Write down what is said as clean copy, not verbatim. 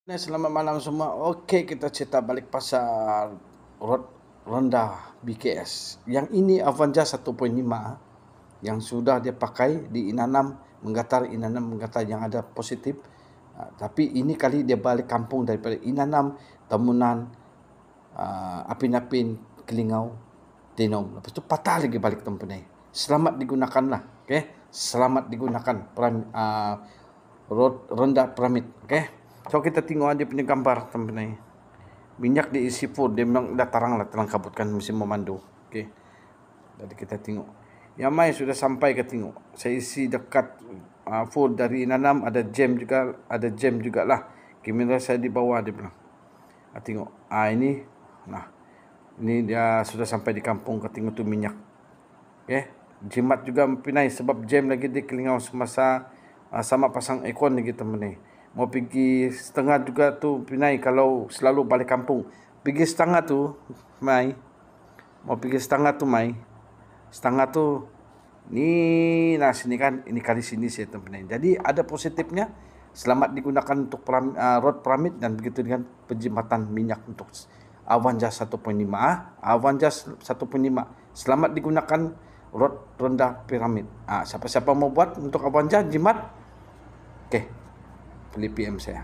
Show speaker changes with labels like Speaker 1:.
Speaker 1: Selamat malam semua. Okey, kita cerita balik pasal Honda BKS. Yang ini Avanza 1.5 yang sudah dia pakai di Inanam Menggatar yang ada positif. Tapi ini kali dia balik kampung daripada Inanam, Tamunan, Apin-Apin, Kelingau, Tenom. Lepas tu patah lagi balik tempat ni. Selamat digunakanlah. Okey, selamat digunakan Honda Pyramid. Okey. So kita tengok dia punya gambar tempat ni. Minyak diisi full, dia memang dah tarang lah telah kabutkan mesin memandu. Okey. Jadi kita tengok. Yang mai sudah sampai ke tengok. Saya isi dekat full dari Inanam, ada jam jugalah. Kamera saya di bawah dia bilang. Tengok. Ini nah. Ini dia sudah sampai di kampung ke tengok tu minyak. Okey. Jimat juga pinai sebab jam lagi di Kelingau semasa sama pasang aircon lagi teman ni. Mau pergi setengah juga tu pinai kalau selalu balik kampung. Pergi setengah tu mai. Mau pergi setengah tu mai. Setengah tu ni nah sini kan, ini kali sini saya tempat ni. Jadi ada positifnya. Selamat digunakan untuk road pyramid dan begitu dengan penjimatan minyak untuk Avanza 1.5. Avanza 1.5. Selamat digunakan road Honda Pyramid. Siapa-siapa mau buat untuk Avanza jimat, okey, pilih PM saya.